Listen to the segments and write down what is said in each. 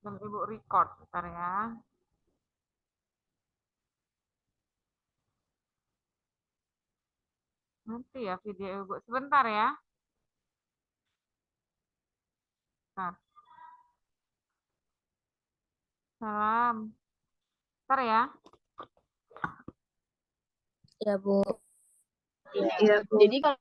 Dan Ibu record, bentar ya. Nanti ya video Ibu. Sebentar ya. Bentar. Salam. Bentar ya. Ya, Bu. Iya, Bu. Jadi kalau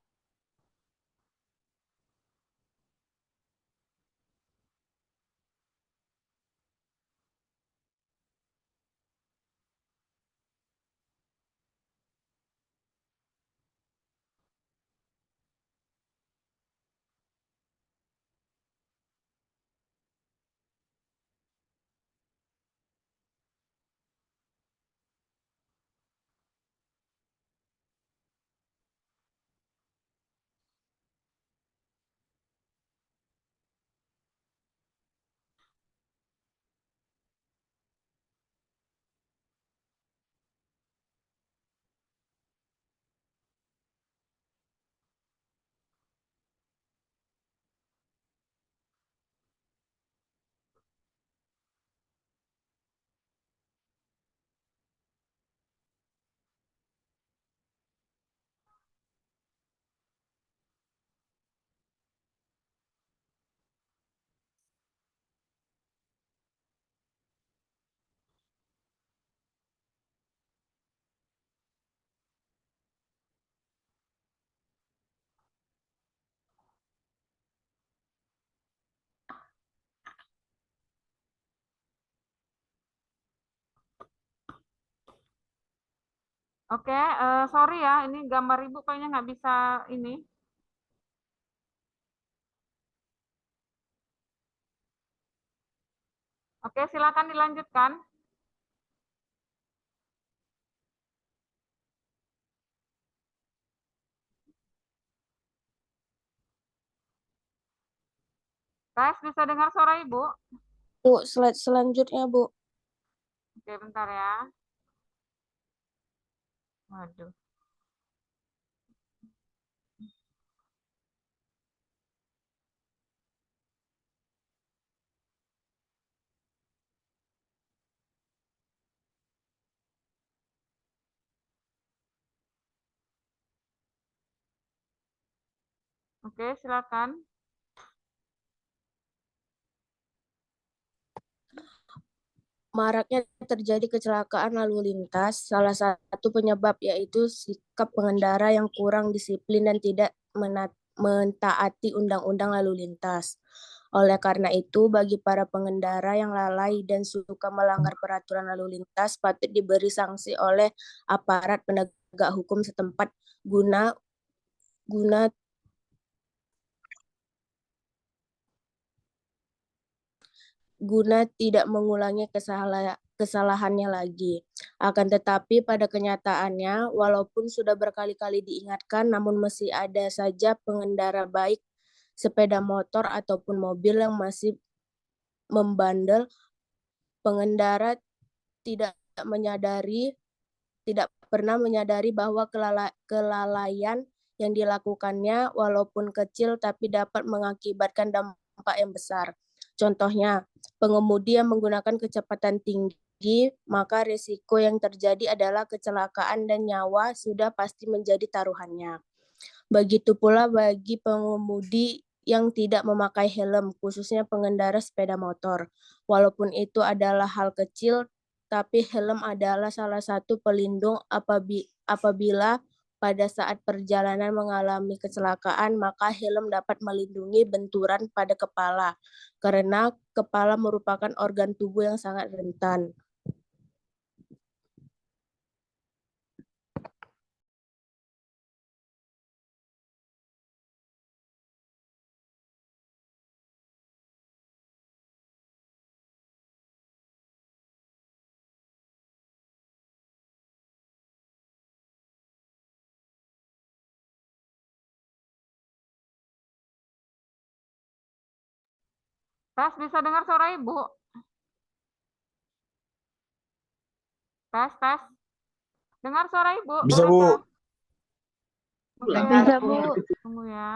Oke, sorry ya, ini gambar Ibu kayaknya nggak bisa ini. Oke, silakan dilanjutkan. Tes, bisa dengar suara Ibu? Bu, slide selanjutnya, Bu. Oke, bentar ya. Waduh. Oke, silakan. Maraknya terjadi kecelakaan lalu lintas, salah satu penyebab yaitu sikap pengendara yang kurang disiplin dan tidak mentaati undang-undang lalu lintas. Oleh karena itu, bagi para pengendara yang lalai dan suka melanggar peraturan lalu lintas patut diberi sanksi oleh aparat penegak hukum setempat guna guna guna tidak mengulangi kesalahannya lagi. Akan tetapi pada kenyataannya, walaupun sudah berkali-kali diingatkan, namun masih ada saja pengendara baik sepeda motor ataupun mobil yang masih membandel. Pengendara tidak tidak pernah menyadari bahwa kelalaian yang dilakukannya walaupun kecil tapi dapat mengakibatkan dampak yang besar. Contohnya, pengemudi yang menggunakan kecepatan tinggi, maka risiko yang terjadi adalah kecelakaan dan nyawa sudah pasti menjadi taruhannya. Begitu pula bagi pengemudi yang tidak memakai helm, khususnya pengendara sepeda motor. Walaupun itu adalah hal kecil, tapi helm adalah salah satu pelindung apabila pada saat perjalanan mengalami kecelakaan, maka helm dapat melindungi benturan pada kepala, karena kepala merupakan organ tubuh yang sangat rentan. Tes, bisa dengar suara Ibu? Tes, tes. Dengar suara Ibu? Bisa, Beres Bu. ya? Oke ya. Bisa, Bu. Tunggu ya.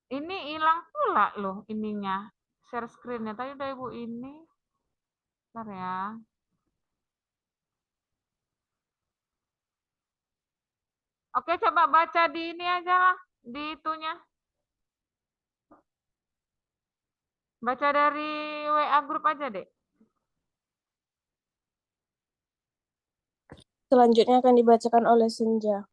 Ini hilang pula loh ininya, share screen-nya. Tadi udah Ibu ini. Bentar ya. Oke, coba baca di ini aja lah, di itunya. Baca dari WA grup aja, Dek. Selanjutnya akan dibacakan oleh Senja.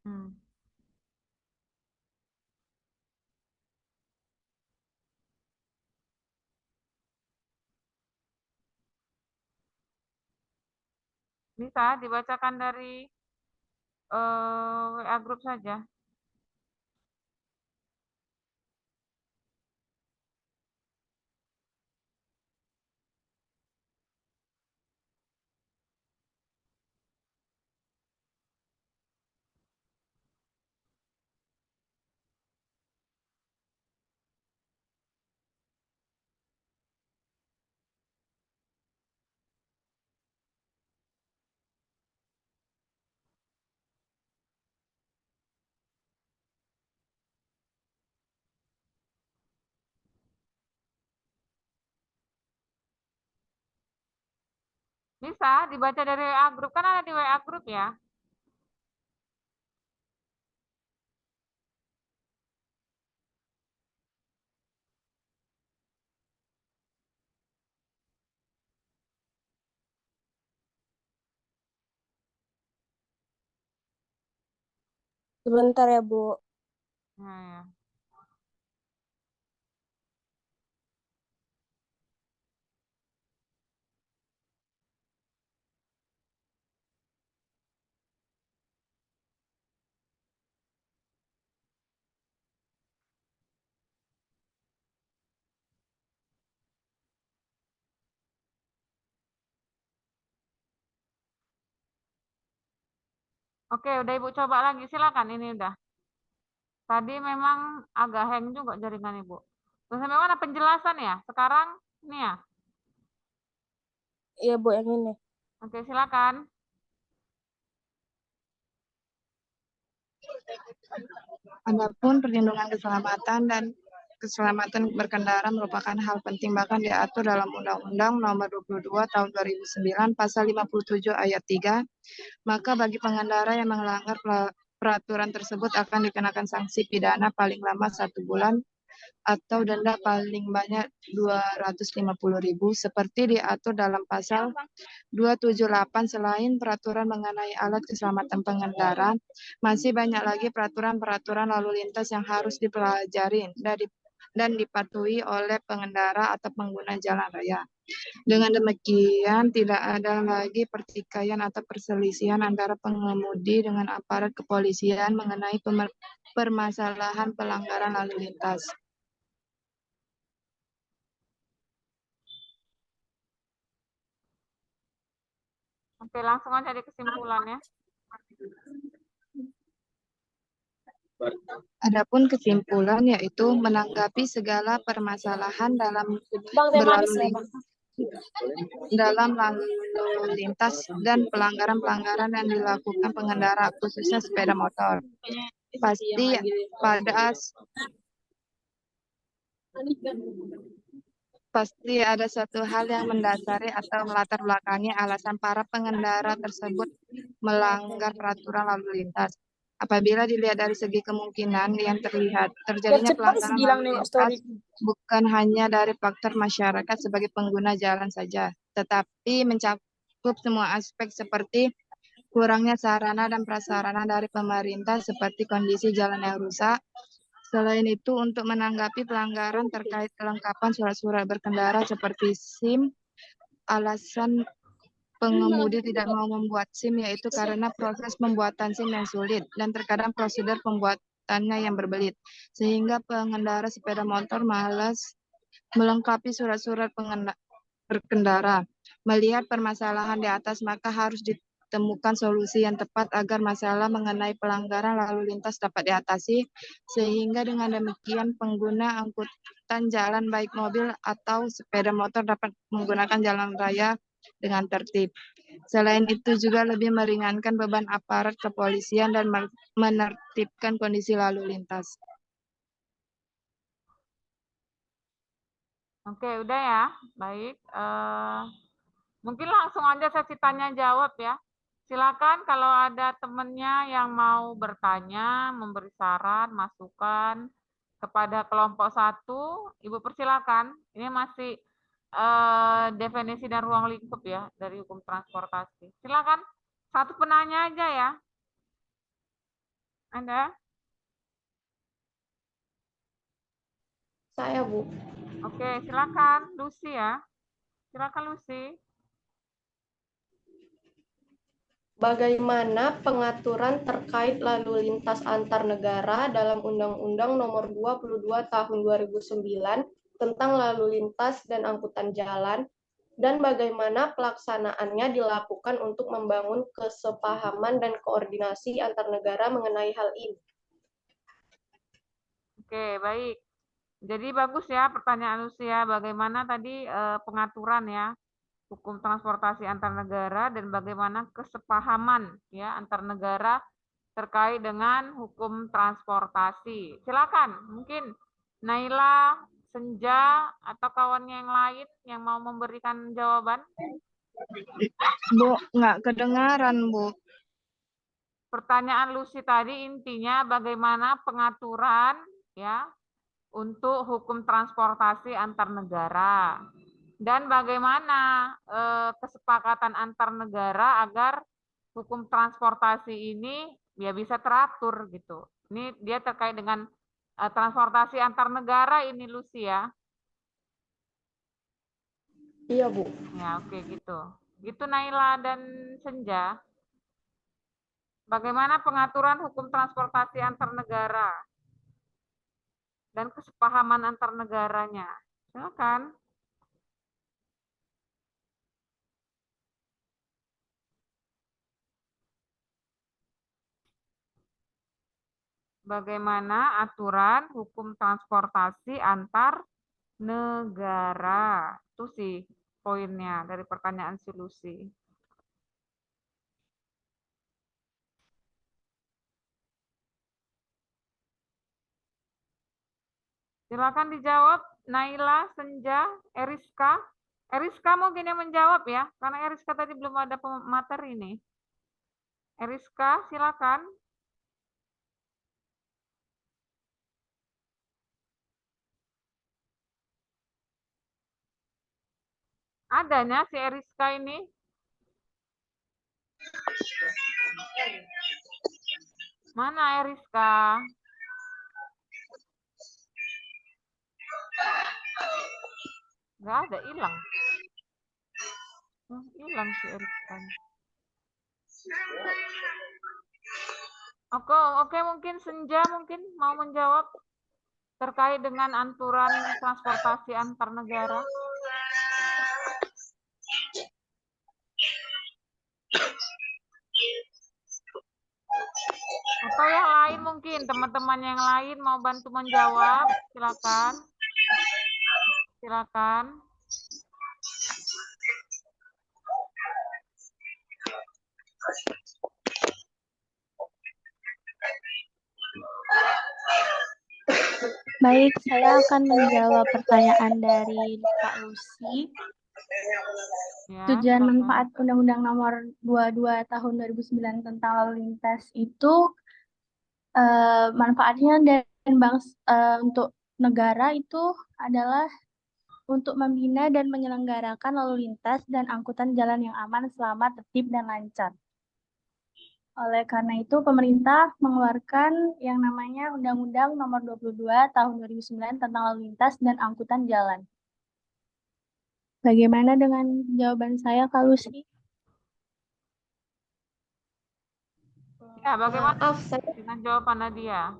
Bisa dibacakan dari WA grup saja. Bisa dibaca dari WA grup, kan ada di WA grup ya. Sebentar ya, Bu. Ya. Oke, udah Ibu coba lagi. Silakan, ini udah. Tadi memang agak hang juga jaringan Ibu. Terus sampai mana penjelasan ya? Sekarang ini ya. Iya, Bu, yang ini. Oke, silakan. Adapun perlindungan keselamatan dan keselamatan berkendara merupakan hal penting bahkan diatur dalam Undang-Undang Nomor 22 Tahun 2009 Pasal 57 Ayat 3. Maka bagi pengendara yang melanggar peraturan tersebut akan dikenakan sanksi pidana paling lama 1 bulan atau denda paling banyak 250.000 seperti diatur dalam pasal 278. Selain peraturan mengenai alat keselamatan pengendara, masih banyak lagi peraturan-peraturan lalu lintas yang harus dipelajari dan dipatuhi oleh pengendara atau pengguna jalan raya. Dengan demikian, tidak ada lagi pertikaian atau perselisihan antara pengemudi dengan aparat kepolisian mengenai permasalahan pelanggaran lalu lintas. Oke, langsung aja di kesimpulannya. Adapun kesimpulan yaitu menanggapi segala permasalahan dalam lalu lintas dan pelanggaran-pelanggaran yang dilakukan pengendara khususnya sepeda motor. Pasti ada suatu hal yang mendasari atau melatar belakangi alasan para pengendara tersebut melanggar peraturan lalu lintas. Apabila dilihat dari segi kemungkinan yang terlihat, terjadinya pelanggaran lalu lintas bukan hanya dari faktor masyarakat sebagai pengguna jalan saja, tetapi mencakup semua aspek seperti kurangnya sarana dan prasarana dari pemerintah seperti kondisi jalan yang rusak. Selain itu, untuk menanggapi pelanggaran terkait kelengkapan surat-surat berkendara seperti SIM, alasan pengemudi tidak mau membuat SIM yaitu karena proses pembuatan SIM yang sulit dan terkadang prosedur pembuatannya yang berbelit, sehingga pengendara sepeda motor malas melengkapi surat-surat berkendara. Melihat permasalahan di atas, maka harus ditemukan solusi yang tepat agar masalah mengenai pelanggaran lalu lintas dapat diatasi, sehingga dengan demikian pengguna angkutan jalan baik mobil atau sepeda motor dapat menggunakan jalan raya dengan tertib. Selain itu juga lebih meringankan beban aparat kepolisian dan menertibkan kondisi lalu lintas. Oke, udah ya. Baik. Mungkin langsung aja sesi tanya jawab ya. Silakan kalau ada temennya yang mau bertanya, memberi saran, masukan kepada kelompok 1, Ibu persilakan. Ini masih definisi dan ruang lingkup ya dari hukum transportasi. Silakan. Satu penanya aja ya. Anda? Saya, Bu. Oke, silakan. Lucy ya. Silakan Lucy. Bagaimana pengaturan terkait lalu lintas antar negara dalam Undang-Undang Nomor 22 Tahun 2009 tentang lalu lintas dan angkutan jalan, dan bagaimana pelaksanaannya dilakukan untuk membangun kesepahaman dan koordinasi antar negara mengenai hal ini? Oke, baik. Jadi bagus ya pertanyaan Lucy ya. Bagaimana tadi pengaturan ya hukum transportasi antar negara dan bagaimana kesepahaman ya antar negara terkait dengan hukum transportasi. Silakan, mungkin Naila, Senja, atau kawannya yang lain yang mau memberikan jawaban. Bu, nggak kedengaran, Bu. Pertanyaan Lucy tadi intinya bagaimana pengaturan ya untuk hukum transportasi antar negara dan bagaimana kesepakatan antar negara agar hukum transportasi ini ya bisa teratur gitu. Ini dia terkait dengan transportasi antar negara ini Lucy ya. Iya, Bu. Ya, oke gitu. Gitu Naila dan Senja. Bagaimana pengaturan hukum transportasi antar negara dan kesepahaman antar negaranya. Silakan. Bagaimana aturan hukum transportasi antar negara. Itu sih poinnya dari pertanyaan si Lucy. Silakan dijawab Naila, Senja, Eriska. Eriska mungkin yang menjawab ya, karena Eriska tadi belum ada materi ini. Eriska, silakan. Adanya si Eriska ini. Mana Eriska? Nggak ada, hilang. Hilang si Eriska. Oke, mungkin Senja mungkin mau menjawab terkait dengan aturan transportasi antar negara. Atau yang lain mungkin, teman-teman yang lain mau bantu menjawab, silakan. Silakan. Baik, saya akan menjawab pertanyaan dari Kak Lucy. Ya, Tujuan silakan. manfaat Undang-Undang Nomor 22 Tahun 2009 tentang lalu lintas itu manfaatnya dan untuk negara itu adalah untuk membina dan menyelenggarakan lalu lintas dan angkutan jalan yang aman, selamat, tertib, dan lancar. Oleh karena itu, pemerintah mengeluarkan yang namanya Undang-Undang Nomor 22 Tahun 2009 tentang lalu lintas dan angkutan jalan. Bagaimana dengan jawaban saya, Kak Lucy? Ya, bagaimana Maaf, saya dengan jawaban Nadia?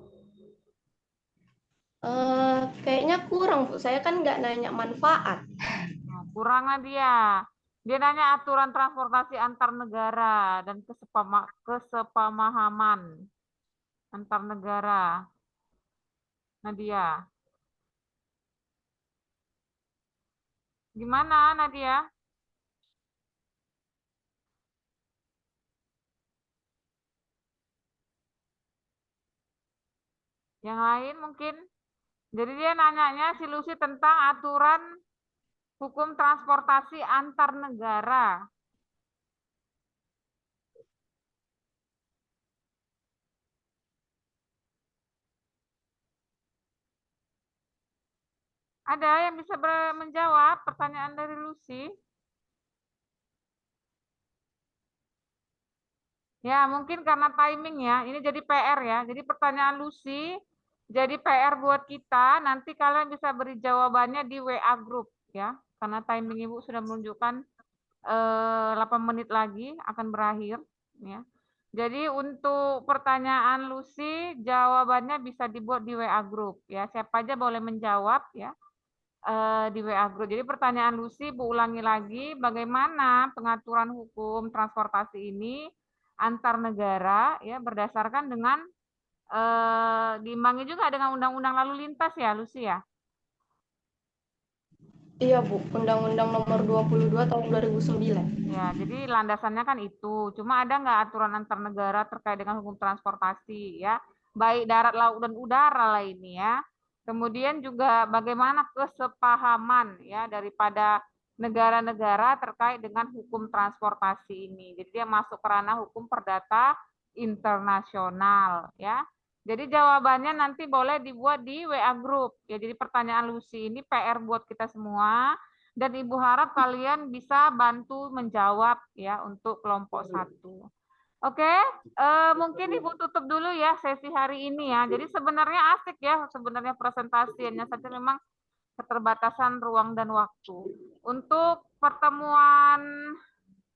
kayaknya kurang, Bu. Saya kan nggak nanya manfaat. Kurang Nadia. Dia nanya aturan transportasi antar negara dan kesepamahaman antar negara. Nadia. Gimana Nadia? Yang lain mungkin. Jadi dia nanyanya si Lucy tentang aturan Hukum transportasi antar negara. Ada yang bisa menjawab pertanyaan dari Lucy? Ya, mungkin karena timing ya. Ini jadi PR ya. Jadi pertanyaan Lucy jadi PR buat kita. Nanti kalian bisa beri jawabannya di WA group ya. Karena timing Ibu sudah menunjukkan 8 menit lagi akan berakhir ya. Jadi untuk pertanyaan Lucy jawabannya bisa dibuat di WA group ya. Siapa aja boleh menjawab ya di WA group. Jadi pertanyaan Lucy Bu ulangi lagi, bagaimana pengaturan hukum transportasi ini antar negara ya berdasarkan dengan diimbangi juga dengan Undang-Undang Lalu Lintas ya Lucy ya. Iya, Bu. Undang-Undang Nomor 22 Tahun 2009. Ya, jadi landasannya kan itu. Cuma ada nggak aturan antar negara terkait dengan hukum transportasi ya, baik darat, laut, dan udara lah ini ya. Kemudian juga bagaimana kesepahaman ya daripada negara-negara terkait dengan hukum transportasi ini. Jadi dia masuk ke ranah hukum perdata internasional ya. Jadi jawabannya nanti boleh dibuat di WA group. Ya, jadi pertanyaan Lucy ini PR buat kita semua. Dan Ibu harap kalian bisa bantu menjawab ya untuk kelompok 1. Oke, mungkin Ibu tutup dulu ya sesi hari ini ya. Jadi sebenarnya asik ya sebenarnya presentasinya, saja memang keterbatasan ruang dan waktu. Untuk pertemuan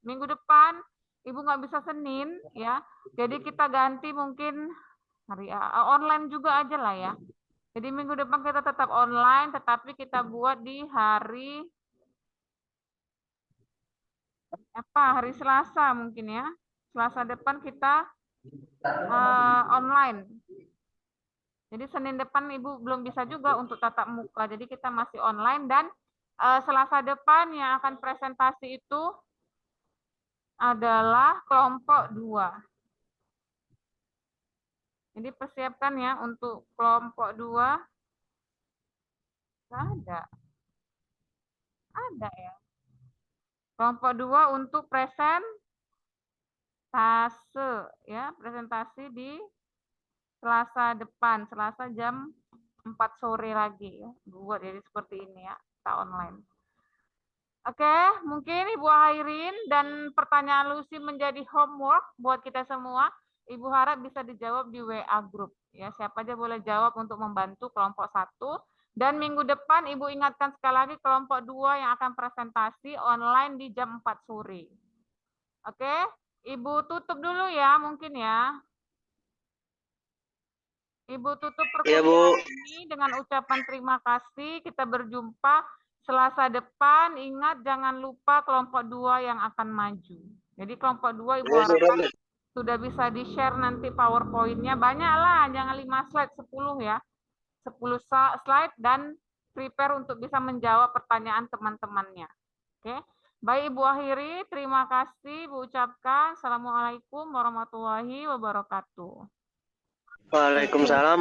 minggu depan, Ibu nggak bisa Senin ya. Jadi kita ganti mungkin hari online juga aja lah ya. Jadi minggu depan kita tetap online, tetapi kita buat di hari hari Selasa mungkin ya. Selasa depan kita online. Jadi Senin depan Ibu belum bisa juga untuk tatap muka. Jadi kita masih online dan Selasa depan yang akan presentasi itu adalah kelompok 2. Jadi persiapkan ya untuk kelompok 2. Ada. Ada ya. Kelompok 2 untuk presentase ya, presentasi di Selasa depan, Selasa jam 4 sore lagi ya. Buat jadi seperti ini ya, kita online. Oke, mungkin Ibu akhirin dan pertanyaan Lucy menjadi homework buat kita semua. Ibu harap bisa dijawab di WA group ya. Siapa aja boleh jawab untuk membantu kelompok 1. Dan minggu depan Ibu ingatkan sekali lagi kelompok 2 yang akan presentasi online di jam 4 sore. Oke, Ibu tutup dulu ya mungkin ya. Ibu tutup perkuliahan ini dengan ucapan terima kasih. Kita berjumpa Selasa depan. Ingat jangan lupa kelompok 2 yang akan maju. Jadi kelompok 2 Ibu harapkan sudah bisa di-share nanti PowerPoint-nya. Banyaklah, jangan 5 slide, 10 ya. 10 slide dan prepare untuk bisa menjawab pertanyaan teman-temannya. Oke. Baik Ibu akhiri, terima kasih Ibu ucapkan. Assalamualaikum warahmatullahi wabarakatuh. Waalaikumsalam.